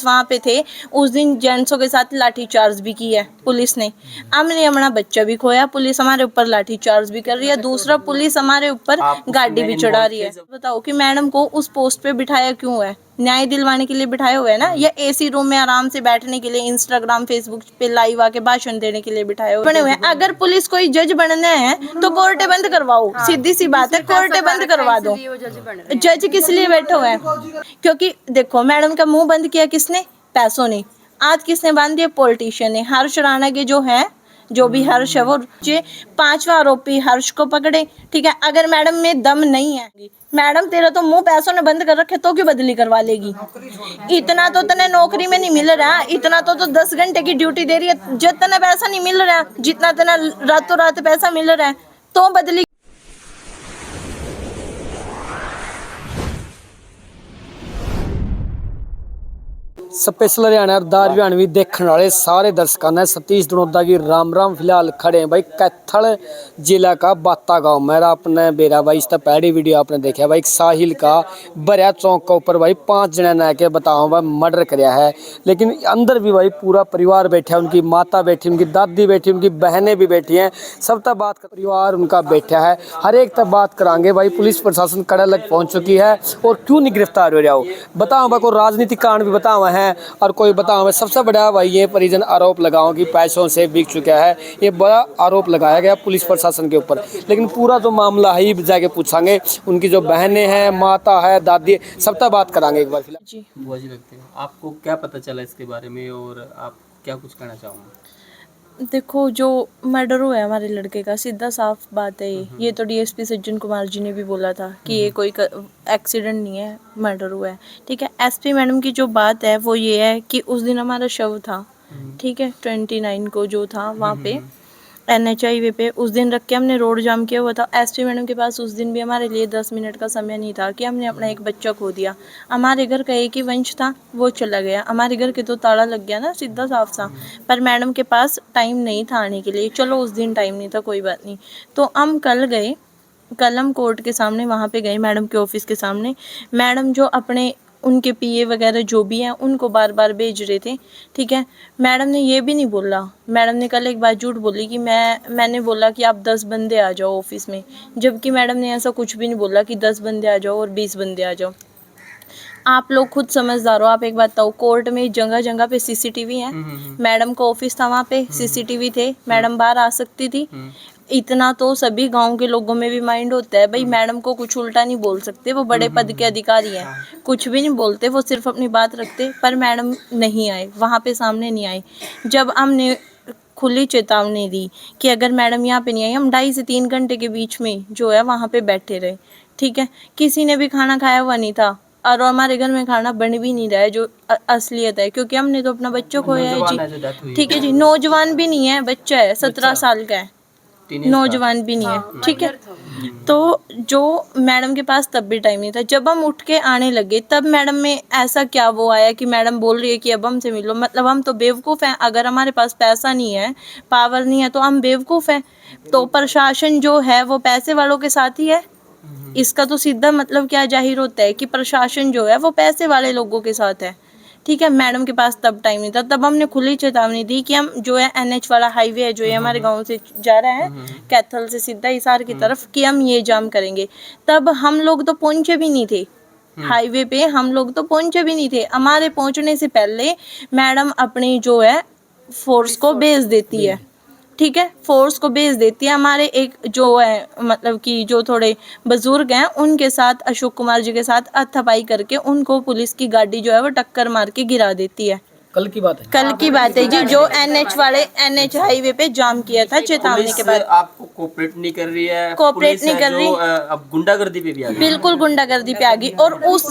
Gents वहाँ पे थे उस दिन जेंट्सों के साथ लाठीचार्ज भी किया है पुलिस ने। हमने अपना बच्चा भी खोया, पुलिस हमारे ऊपर लाठीचार्ज भी कर रही है, दूसरा पुलिस हमारे ऊपर गाड़ी भी चढ़ा रही है। बताओ कि मैडम को उस पोस्ट पे बिठाया क्यों है? न्याय दिलवाने के लिए बिठाया हुआ है ना, या एसी रूम में आराम से बैठने के लिए, इंस्टाग्राम फेसबुक पे लाइव आके भाषण देने के लिए बिठाए हुए बने हुए हैं। अगर पुलिस कोई जज बनना है तो कोर्टे बंद करवाओ, सीधी सी बात है, कोर्टे बंद करवा दो। जज किस लिए बैठे हुए हैं? क्योंकि देखो मैडम का मुंह बंद किया किसने? पैसों ने। आज किसने बांध दिया? पॉलिटिशियन ने। हर्ष राणा के जो भी हर्ष है वो 5वां आरोपी हर्ष को पकड़े, ठीक है। अगर मैडम में दम नहीं है, मैडम तेरा तो मुंह पैसों ने बंद कर रखे, तो क्यों बदली करवा लेगी? इतना तो तने नौकरी में नहीं मिल रहा, इतना तो 10 घंटे की ड्यूटी दे रही है, जितना पैसा नहीं मिल रहा जितना तना रातों रात पैसा मिल रहा है, तो बदली। स्पेशल हरियाणा दार हरियाणवी देखने वाले सारे दर्शकों ने सतीश दनोदा की राम राम। फिलहाल खड़े हैं भाई कैथल जिला का बाता गांव। मेरा अपने बेरा भाई इसका पहली वीडियो आपने देखा भाई साहिल का बरिया चौक का ऊपर भाई 5 जने न के बताओ भाई मर्डर कराया है, लेकिन अंदर भी भाई पूरा परिवार बैठा है, उनकी माता बैठी, उनकी दादी बैठी, उनकी बहनें भी बैठी हैं, सब तक बात का परिवार उनका बैठा है, हर एक तक बात कराएंगे भाई। पुलिस प्रशासन कड़ा लग पहुंच चुकी है और क्यों नहीं गिरफ्तार हो रहा हो बताओ भाई। कोई राजनीतिक कांड भी बताओ है और कोई बताओ। सबसे बड़ा भाई ये परिजन आरोप लगाओ कि पैसों से बिक चुका है, ये बड़ा आरोप लगाया गया पुलिस प्रशासन के ऊपर, लेकिन पूरा तो मामला ही जाके पूछांगे। उनकी जो बहनें हैं, माता है, दादी, सब तक बात करांगे एक बार। फिलहाल जी बुआ जी लगते हैं, आपको क्या पता चला इसके बारे में और आप क्या कुछ कहना चाहोगे? देखो जो मर्डर हुआ है हमारे लड़के का, सीधा साफ बात है ये तो डीएसपी सज्जन कुमार जी ने भी बोला था कि ये कोई एक्सीडेंट नहीं है, मर्डर हुआ है, ठीक है। एसपी मैडम की जो बात है वो ये है कि उस दिन हमारा शव था, ठीक है, 29 को जो था वहाँ पे NH हाईवे पे, उस दिन रख के हमने रोड जाम किया हुआ था। एसपी मैडम के पास उस दिन भी हमारे लिए 10 मिनट का समय नहीं था कि हमने अपना एक बच्चा खो दिया। हमारे घर का एक ही वंश था, वो चला गया, हमारे घर के तो ताला लग गया ना, सीधा साफ सा। पर मैडम के पास टाइम नहीं था आने के लिए, चलो उस दिन टाइम नहीं था, कोई बात नहीं। तो हम कल गए, कल हम कोर्ट के सामने वहाँ पे गए, मैडम के ऑफिस के सामने। मैडम जो अपने उनके पीए वगैरह जो भी हैं उनको बार बार भेज रहे थे, ठीक है। मैडम ने ये भी नहीं बोला, मैडम ने कल एक बात झूठ बोली कि मैंने बोला कि आप 10 बंदे आ जाओ ऑफिस में, जबकि मैडम ने ऐसा कुछ भी नहीं बोला कि 10 बंदे आ जाओ और 20 बंदे आ जाओ। आप लोग खुद समझदार हो। आप एक बात बताओ, कोर्ट में जगह जगह पे सीसीटीवी है, मैडम का ऑफिस था वहाँ पे सीसीटीवी थे, मैडम बाहर आ सकती थी। इतना तो सभी गांव के लोगों में भी माइंड होता है भाई, मैडम को कुछ उल्टा नहीं बोल सकते, वो बड़े पद के अधिकारी हैं, कुछ भी नहीं बोलते, वो सिर्फ अपनी बात रखते। पर मैडम नहीं आए वहाँ पे, सामने नहीं आए। जब हमने खुली चेतावनी दी कि अगर मैडम यहाँ पे नहीं आई, हम 2.5 से 3 घंटे के बीच में जो है वहाँ पे बैठे रहे, ठीक है। किसी ने भी खाना खाया हुआ नहीं था और हमारे घर में खाना बन भी नहीं रहा है, जो असलियत है, क्योंकि हमने तो अपना बच्चा खोया है जी, ठीक है जी। नौजवान भी नहीं है, बच्चा है, 17 साल का है, नौजवान भी नहीं है, ठीक है। तो जो मैडम के पास तब भी टाइम नहीं था। जब हम उठ के आने लगे तब मैडम में ऐसा क्या वो आया कि मैडम बोल रही है कि अब हमसे मिलो। मतलब हम तो बेवकूफ़ हैं, अगर हमारे पास पैसा नहीं है, पावर नहीं है, तो हम बेवकूफ़ हैं। तो प्रशासन जो है वो पैसे वालों के साथ ही है, इसका तो सीधा मतलब क्या जाहिर होता है कि प्रशासन जो है वो पैसे वाले लोगों के साथ है, ठीक है। मैडम के पास तब टाइम नहीं था, तब हमने खुली चेतावनी दी कि हम जो है NH वाला हाईवे है जो ये हमारे गांव से जा रहा है कैथल से सीधा हिसार की तरफ, कि हम ये जाम करेंगे। तब हम लोग तो पहुंचे भी नहीं थे हाईवे पे, हम लोग तो पहुंचे भी नहीं थे। हमारे पहुंचने से पहले मैडम अपनी जो है फोर्स को भेज देती है, ठीक है, फोर्स को भेज देती है। हमारे एक जो है मतलब कि जो थोड़े बुजुर्ग हैं उनके साथ, अशोक कुमार जी के साथ हाथापाई करके उनको पुलिस की गाड़ी जो है वो टक्कर मार के गिरा देती है। कल की बात है, कल की बात है जी, जो NH हाईवे पे जाम किया था चेतावनी के बाद। आपको कोऑपरेट नहीं कर रही है, कोऑपरेट नहीं कर रही, अब गुंडागर्दी पे भी आ गई, बिल्कुल गुंडागर्दी पे आ गई। और उस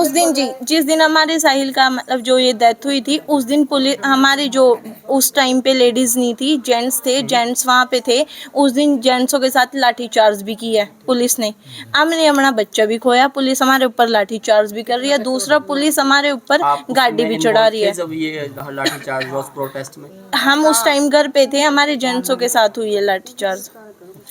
दिन जी, जिस दिन हमारे साहिल का मतलब जो ये डेथ हुई थी, उस दिन पुलिस हमारे जो उस टाइम पे लेडीज नहीं थी, जेंट्स थे, जेंट्स वहाँ पे थे, उस दिन जेंट्सों के साथ लाठीचार्ज भी किया है पुलिस ने। हमने अपना बच्चा भी खोया, पुलिस हमारे ऊपर लाठीचार्ज भी कर रही है, दूसरा पुलिस हमारे ऊपर गाड़ी भी चढ़ा रही है। जब ये लाठीचार्ज हुआ उस प्रोटेस्ट में हम उस टाइम घर पे थे, हमारे जेंट्सों के साथ हुई है लाठीचार्ज।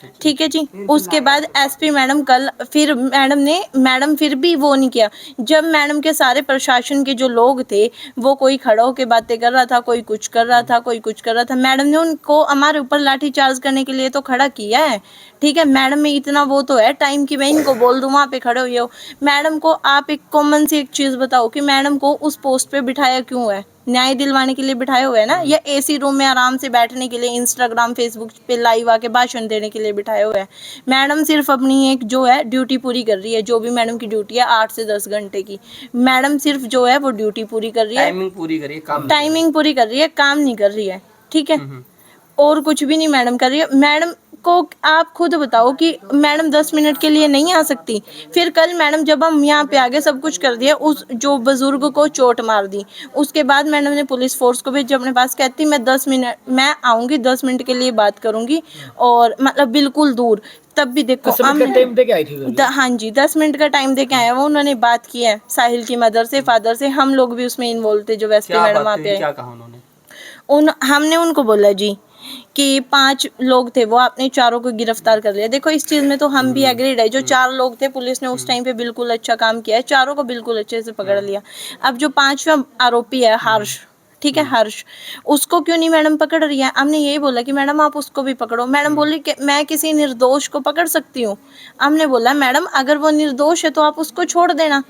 अच्छा। ठीक है जी। उसके बाद एसपी मैडम कल फिर मैडम फिर भी वो नहीं किया। जब मैडम के सारे प्रशासन के जो लोग थे वो कोई खड़ा होकर बातें कर रहा था, कोई कुछ कर रहा था, कोई कुछ कर रहा था, मैडम ने उनको हमारे ऊपर लाठी चार्ज करने के लिए तो खड़ा किया है। ठीक है, मैडम में इतना वो तो है टाइम की मैं इनको बोल दूं वहाँ पे खड़े हुए हो। मैडम को आप एक कॉमन सी एक चीज़ बताओ कि मैडम को उस पोस्ट पे बिठाया क्यों है? न्याय दिलवाने के लिए बिठाए हुए है ना, या एसी रूम में आराम से बैठने के लिए इंस्टाग्राम फेसबुक पे लाइव आके भाषण देने के लिए बिठाए हुए है? मैडम सिर्फ अपनी एक जो है ड्यूटी पूरी कर रही है, जो भी मैडम की ड्यूटी है 8 से 10 घंटे की। मैडम सिर्फ जो है वो ड्यूटी पूरी कर रही है, टाइमिंग पूरी करिए, काम नहीं टाइमिंग पूरी कर रही है, काम नहीं कर रही है। ठीक है, करिए। और कुछ भी नहीं मैडम कर रही है। मैडम को आप खुद बताओ कि मैडम 10 मिनट के लिए नहीं आ सकती? फिर कल मैडम जब हम यहाँ पे आगे सब कुछ कर दिया, उस जो बुजुर्ग को चोट मार दी, उसके बाद मैडम ने पुलिस फोर्स को भेज अपने पास, कहती मैं 10 मिनट मैं आऊँगी, 10 मिनट के लिए बात करूँगी, और मतलब बिल्कुल दूर। तब भी देखो 10 मिनट का टाइम दे के आई थी वो। हाँ जी 10 मिनट का टाइम दे के आया वो। उन्होंने बात की है साहिल की मदर से, फादर से, हम लोग भी उसमें इन्वॉल्व थे जो वेस्टी क्या मैडम बात वहाँ हुई, पे क्या कहा उन्होंने? हमने उनको बोला जी कि 5 लोग थे, वो आपने चारों को गिरफ्तार कर लिया। देखो इस चीज में तो हम भी एग्रीड है, जो 4 लोग थे पुलिस ने उस टाइम पे बिल्कुल अच्छा काम किया है, चारों को बिल्कुल अच्छे से पकड़ लिया। अब जो 5वां आरोपी है हर्ष, ठीक है हर्ष, उसको क्यों नहीं मैडम पकड़ रही है? हमने यही बोला कि मैडम आप उसको भी पकड़ो। मैडम बोली कि मैं किसी निर्दोष को पकड़ सकती हूँ। हमने बोला मैडम अगर वो निर्दोष है तो आप उसको छोड़ देना।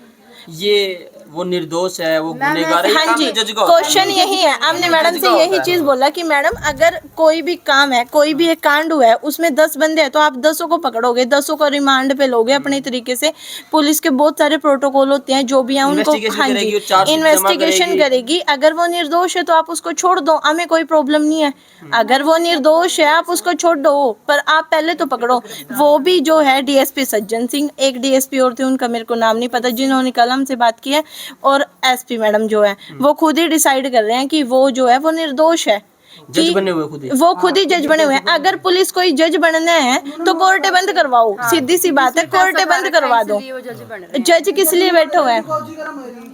ये वो निर्दोष है, वो गुनहगार है, ये हाँ काम जी, तो जज का होता है। क्वेश्चन यही है। हमने मैडम जज से का यही होता है। चीज बोला कि मैडम अगर कोई भी काम है, कोई भी एक कांड हुआ है, उसमें 10 बंदे हैं तो आप 10 को पकड़ोगे, 10 को रिमांड पे लोगे अपने तरीके से। पुलिस के बहुत सारे प्रोटोकॉल होते हैं जो भी हैं उनको, Investigation हाँ जी करेगी, वो चार्जशीट जमा इन्वेस्टिगेशन करेगी। अगर वो निर्दोष है तो आप उसको छोड़ दो, हमें कोई प्रॉब्लम नहीं है। अगर वो निर्दोष है आप उसको छोड़ दो, पर आप पहले तो पकड़ो। वो भी जो है डीएसपी सज्जन सिंह, एक डीएसपी और थे उनका मेरे को नाम नहीं पता, जिन्होंने कल हमसे बात की है, और एसपी मैडम जो है वो खुद ही डिसाइड कर रहे हैं कि वो जो है वो निर्दोष है। जज कि बने हुए खुद ही। वो खुद ही जज बने हुए हैं। अगर पुलिस कोई जज बनना है तो कोर्टे बंद करवाओ, सीधी सी बात है, कोर्टे बंद करवा दो। जज किस लिए बैठा हुआ है?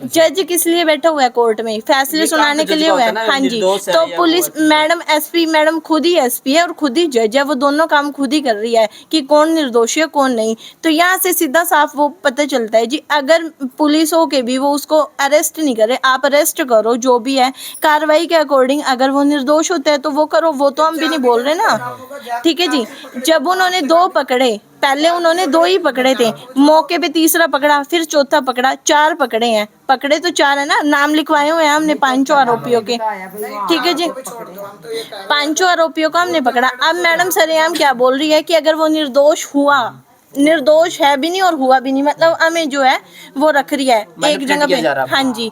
जज किस लिए बैठा हुआ है? कोर्ट में फैसले ये काम सुनाने तो के जज लिए का हुआ होता है। है ना, हाँ जी, निर्दोष है तो या पुलिस वो मैडम एसपी मैडम खुद ही एसपी है और खुद ही जज है, वो दोनों काम खुद ही कर रही है कि कौन निर्दोष है कौन नहीं। तो यहाँ से सीधा साफ वो पता चलता है जी, अगर पुलिस हो के भी वो उसको अरेस्ट नहीं करे, आप अरेस्ट करो जो भी है कार्रवाई के अकॉर्डिंग। अगर वो निर्दोष होता है तो वो करो, वो तो हम भी नहीं बोल रहे ना। ठीक है जी, जब उन्होंने 2 पकड़े, पहले उन्होंने 2 ही पकड़े थे, मौके पे तीसरा पकड़ा, फिर चौथा पकड़ा, 4 पकड़े हैं। पकड़े तो 4 है ना, नाम लिखवाए हुए हैं हमने 5 आरोपियों के। ठीक है जी, 5 आरोपियों को हमने पकड़ा। अब मैडम सरेआम क्या बोल रही है कि अगर वो निर्दोष हुआ, निर्दोष है भी नहीं और हुआ भी नहीं, मतलब हमें जो है वो रख रही है एक Manipulate जगह किया पे। जा रहा है। हाँ जी,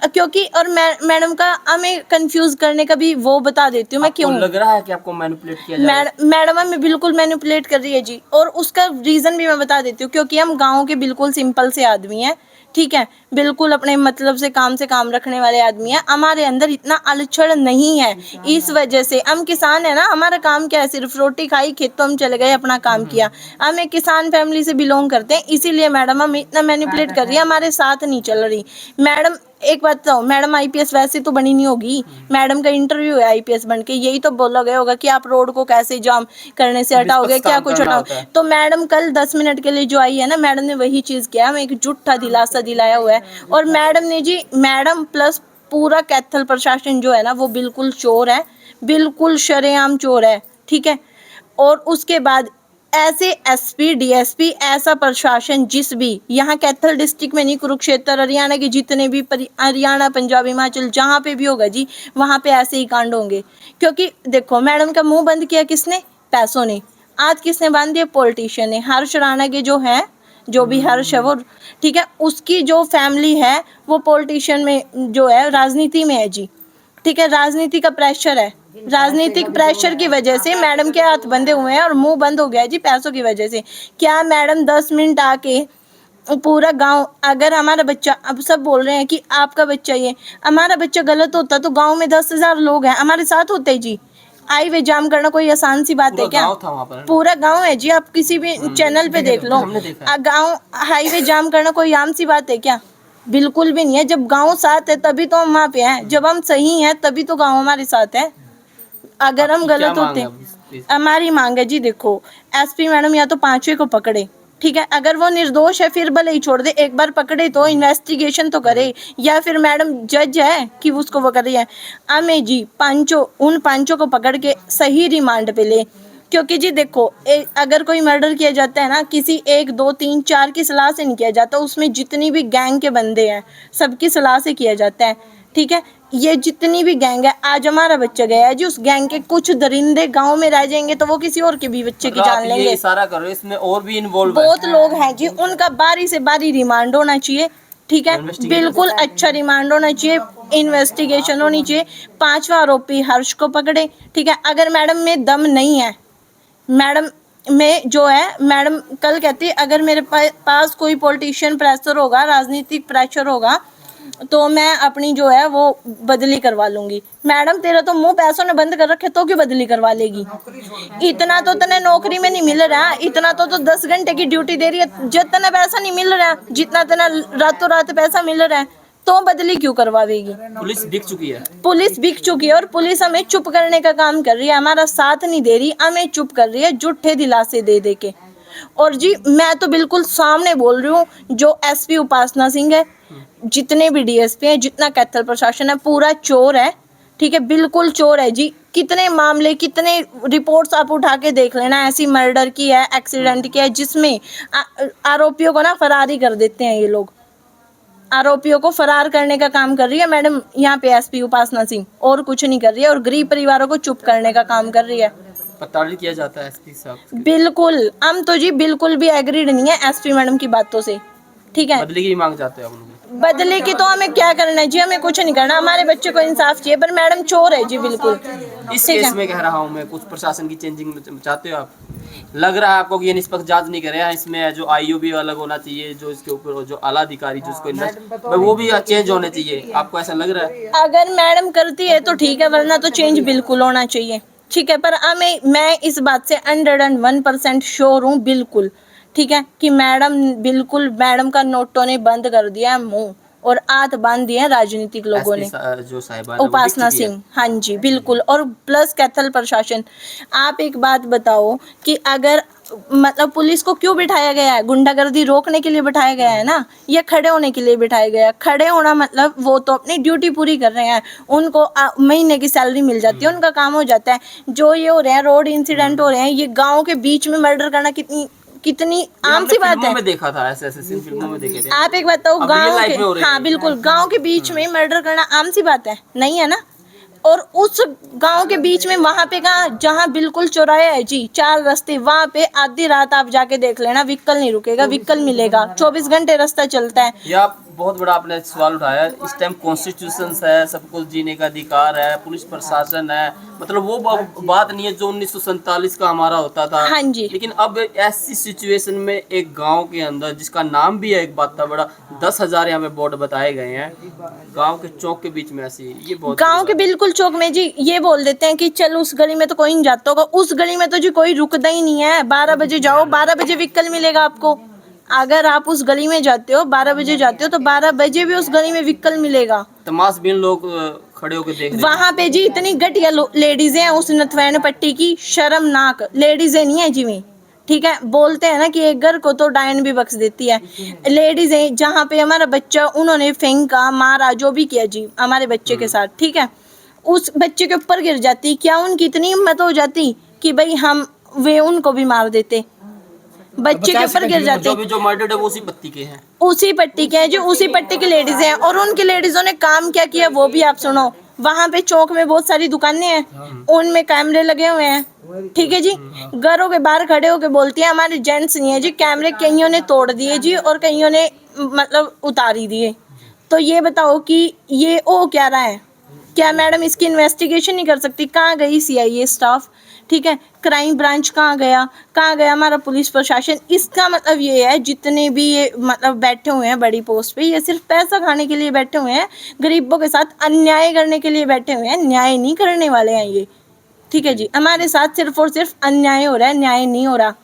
क्योंकि और मैडम का हमें कंफ्यूज करने का भी वो बता देती हूँ मैं आपको क्यों। लग रहा है कि आपको मैनिपुलेट किया जा रहा है? मैडम हमें बिल्कुल मैनिपुलेट कर रही है जी, और उसका रीजन भी मैं बता देती हूँ। क्योंकि हम गाँव के बिल्कुल सिंपल से आदमी हैं, ठीक है, बिल्कुल अपने मतलब से काम रखने वाले आदमी हैं। हमारे अंदर इतना अलछड़ नहीं है, इस वजह से हम किसान है ना। हमारा काम क्या है? सिर्फ रोटी खाई, खेतों हम चले गए, अपना काम किया। हम एक किसान फैमिली से बिलोंग करते हैं, इसीलिए मैडम हम इतना मैनिपुलेट कर रही है, हमारे साथ नहीं चल रही। मैडम एक बात बताओ, मैडम आईपीएस वैसे तो बनी नहीं होगी, मैडम का इंटरव्यू है आईपीएस बन के, यही तो बोला गया होगा कि आप रोड को कैसे जाम करने से हटाओगे, निष्पक्ष क्या काम कुछ करना हटाओ। होता है। तो मैडम कल 10 मिनट के लिए जो आई है ना, मैडम ने वही चीज किया, हमें एक झूठा दिलासा दिलाया हुआ है। और मैडम ने जी, मैडम प्लस पूरा कैथल प्रशासन जो है ना वो बिल्कुल चोर है, बिल्कुल शरेआम चोर है। ठीक है, और उसके बाद ऐसे एसपी डीएसपी ऐसा प्रशासन जिस भी यहाँ कैथल डिस्ट्रिक्ट में नहीं, कुरुक्षेत्र हरियाणा के जितने भी हरियाणा पंजाब हिमाचल जहाँ पे भी होगा जी, वहाँ पे ऐसे ही कांड होंगे। क्योंकि देखो मैडम का मुंह बंद किया किसने? पैसों ने। आज किसने बांध दिया? पॉलिटिशियन ने। हर्ष राणा के जो है, जो भी हर्ष है वो, ठीक है, उसकी जो फैमिली है वो पॉलिटिशियन में जो है राजनीति में है जी। ठीक है, राजनीति का प्रेशर है, राजनीतिक प्रेशर की वजह से मैडम के हाथ बंधे हुए हैं और मुंह बंद हो गया है जी पैसों की वजह से। क्या मैडम 10 मिनट आके पूरा गांव, अगर हमारा बच्चा, अब सब बोल रहे हैं कि आपका बच्चा ये, हमारा बच्चा गलत होता तो गांव में 10,000 लोग हैं हमारे साथ होते जी। हाईवे जाम करना कोई आसान सी बात है क्या? गाँव था वहाँ पर। पूरा गांव है जी, आप किसी भी चैनल पे देख लो। हमने देखा है। गांव हाईवे जाम करना कोई आम सी बात है क्या? बिल्कुल भी नहीं है। जब गांव साथ है तभी तो हम वहाँ पे हैं, जब हम सही हैं तभी तो गांव हमारे साथ है। अगर हम आपकी क्या गलत मांग होते है अब इस- हमारी मांग है जी, देखो एसपी मैडम या तो पांचवे को पकड़े, ठीक है, अगर वो निर्दोष है फिर भले ही छोड़ दे, एक बार पकड़े तो इन्वेस्टिगेशन तो करे, या फिर मैडम जज है कि उसको वो कर रही है, हमें जी पांचों उन पांचों को पकड़ के सही रिमांड पे ले। क्योंकि जी देखो अगर कोई मर्डर किया जाता है ना, किसी एक दो तीन चार की सलाह से नहीं किया जाता, उसमें जितनी भी गैंग के बंदे हैं सबकी सलाह से किया जाता है, ठीक है। ये जितनी भी गैंग है, आज हमारा बच्चा गया है जी, उस गैंग के कुछ दरिंदे गांव में रह जाएंगे तो वो किसी और के भी बच्चे की मतलब आप जान ये लेंगे। इशारा कर रहे हो इसमें और भी इन्वॉल्व है? बहुत लोग हैं जी, उनका बारी से बारी रिमांड होना चाहिए, ठीक है, Investigation। बिल्कुल अच्छा रिमांड होना चाहिए, इन्वेस्टिगेशन होनी चाहिए। पांचवा आरोपी हर्ष को पकड़े, ठीक है। अगर मैडम में दम नहीं है, मैडम में जो है, मैडम कल कहती अगर मेरे पास कोई पॉलिटिशियन प्रेशर होगा, राजनीतिक प्रेशर होगा, तो मैं अपनी जो है वो बदली करवा लूंगी। मैडम तेरा तो मुंह पैसों ने बंद कर रखे, तो क्यों बदली करवा लेगी? इतना तो तने नौकरी में नहीं मिल रहा, इतना तो 10 घंटे की ड्यूटी दे रही है, जितना पैसा नहीं मिल रहा जितना तना रातों रात पैसा मिल रहा है, तो बदली क्यों करवाएगी? पुलिस दिख चुकी है। पुलिस बिक चुकी है और पुलिस हमें चुप करने का काम कर रही है, हमारा साथ नहीं दे रही, हमें चुप कर रही है झूठे दिलासे दे दे के। और जी मैं तो बिल्कुल सामने बोल रही हूँ, जो एसपी उपासना सिंह है, जितने भी डीएसपी हैं, जितना कैथल प्रशासन है, पूरा चोर है, ठीक है, बिल्कुल चोर है जी। कितने मामले, कितने रिपोर्ट्स आप उठा के देख लेना, ऐसी मर्डर की है, एक्सीडेंट की है, जिसमें आरोपियों को ना फरार ही कर देते हैं ये लोग। आरोपियों को फरार करने का काम कर रही है मैडम यहाँ पे एसपी उपासना सिंह, और कुछ नहीं कर रही है, और गरीब परिवारों को चुप करने का काम कर रही है। प्रताड़ित किया जाता है एसपी साहब। बिल्कुल, हम तो जी बिल्कुल भी एग्रीड नहीं है एसपी मैडम की बातों से, ठीक है। बदले की मांग चाहते हैं हम लोग। बदले की तो हमें क्या करना है जी, हमें कुछ नहीं करना, हमारे बच्चे को इंसाफ चाहिए, पर मैडम चोर है जी बिल्कुल। इस ठीक केस है। में कह रहा हूँ मैं, कुछ प्रशासन की चेंजिंग चाहते हो आप? लग रहा है आपको कि ये निष्पक्ष जांच नहीं करे हैं, इसमें जो आईओ भी अलग होना चाहिए, जो इसके ऊपर जो आला अधिकारी जो इसको इन्वेस्ट, वो भी चेंज होने चाहिए, आपको ऐसा लग रहा है? अगर मैडम करती है तो ठीक है, वरना तो चेंज बिल्कुल होना चाहिए, ठीक है। पर हमें, मैं इस बात से 101% श्योर हूँ बिल्कुल, ठीक है, कि मैडम बिल्कुल, मैडम का नोटों ने बंद कर दिया है मुंह और हाथ बांध दिए हैं राजनीतिक लोगों ने। जो साहिबा है वो उपासना दिख चुकी है। सिंह, हाँ जी बिल्कुल, और प्लस कैथल प्रशासन। आप एक बात बताओ कि अगर मतलब पुलिस को क्यों बिठाया गया है? गुंडागर्दी रोकने के लिए बिठाया गया है ना, या खड़े होने के लिए बिठाया गया है? खड़े होना मतलब वो तो अपनी ड्यूटी पूरी कर रहे हैं, उनको महीने की सैलरी मिल जाती है, उनका काम हो जाता है। जो ये हो रहे हैं रोड इंसिडेंट हो रहे हैं, ये गाँव के बीच में मर्डर करना कितनी कितनी आम सी बात है। में देखा था ऐसे ऐसे फिल्मों में देखे थे। आप एक बताओ, अब real गाँव life के, में हो रही हाँ है। बिल्कुल, गाँव के बीच में मर्डर करना आम सी बात है, नहीं है ना? और उस गांव के बीच में, वहां पे कहाँ, जहाँ बिल्कुल चौराया है जी, 4 रास्ते, वहां पे आधी रात आप जाके देख लेना, व्हीकल नहीं रुकेगा, व्हीकल मिलेगा, 24 घंटे रास्ता चलता है। या बहुत बड़ा आपने सवाल उठाया। इस टाइम कॉन्स्टिट्यूशन है, सब कुछ जीने का अधिकार है, पुलिस प्रशासन है, मतलब वो बात नहीं है जो 1947 का हमारा होता था। हाँ जी। लेकिन अब ऐसी सिचुएशन में एक गांव के अंदर, जिसका नाम भी है एक बात था बड़ा, 10,000 यहाँ पे बोर्ड बताए गए हैं, गांव के चौक के बीच में ऐसी, ये बहुत गांव के बिल्कुल चौक में जी ये बोल देते हैं कि चल उस गली में तो कोई नहीं जाता होगा, उस गली में तो जी कोई रुकता ही नहीं है। 12 बजे जाओ, 12 बजे व्हीकल मिलेगा आपको। अगर आप उस गली में जाते हो, 12 बजे जाते हो, तो 12 बजे भी उस गली में व्हीकल मिलेगा। तमाशबीन लोग खड़े होकर देख रहे हैं। वहां पे जी इतनी घटिया लेडीजें हैं उस नथवैन पट्टी की, शर्मनाक लेडीजें नहीं है जिमी, ठीक है। बोलते हैं ना कि एक घर को तो डायन भी बख्श देती है। लेडीजें, जहाँ पे हमारा बच्चा उन्होंने फेंका, मारा, जो भी किया जी हमारे बच्चे के साथ, ठीक है, उस बच्चे के ऊपर गिर जाती, क्या उनकी इतनी हिम्मत हो जाती कि भाई हम वे उनको भी मार देते? बच्चे के ऊपर गिर जाते। जो मर्डर है वो उसी पत्ती के हैं, उसी पट्टी के हैं जो, उसी पट्टी की लेडीज हैं। और उनकी लेडीजों ने काम क्या किया वो भी आप सुनो। वहां पे चौक में बहुत सारी दुकानें हैं, उनमें कैमरे लगे हुए हैं, ठीक है जी। घरों के बाहर खड़े होके बोलती है हमारे जेंट्स नहीं है जी, कैमरे कईयों ने तोड़ दिए जी, और कईयों ने मतलब उतारी दिए। तो ये बताओ कि ये ओ क्या रहा है? क्या मैडम इसकी इन्वेस्टिगेशन नहीं कर सकती? कहाँ गई सीआईए स्टाफ, ठीक है, क्राइम ब्रांच कहाँ गया हमारा पुलिस प्रशासन? इसका मतलब ये है, जितने भी ये मतलब बैठे हुए हैं बड़ी पोस्ट पे, ये सिर्फ पैसा खाने के लिए बैठे हुए हैं, गरीबों के साथ अन्याय करने के लिए बैठे हुए हैं, न्याय नहीं करने वाले हैं ये, ठीक है जी। हमारे साथ सिर्फ और सिर्फ अन्याय हो रहा है, न्याय नहीं हो रहा।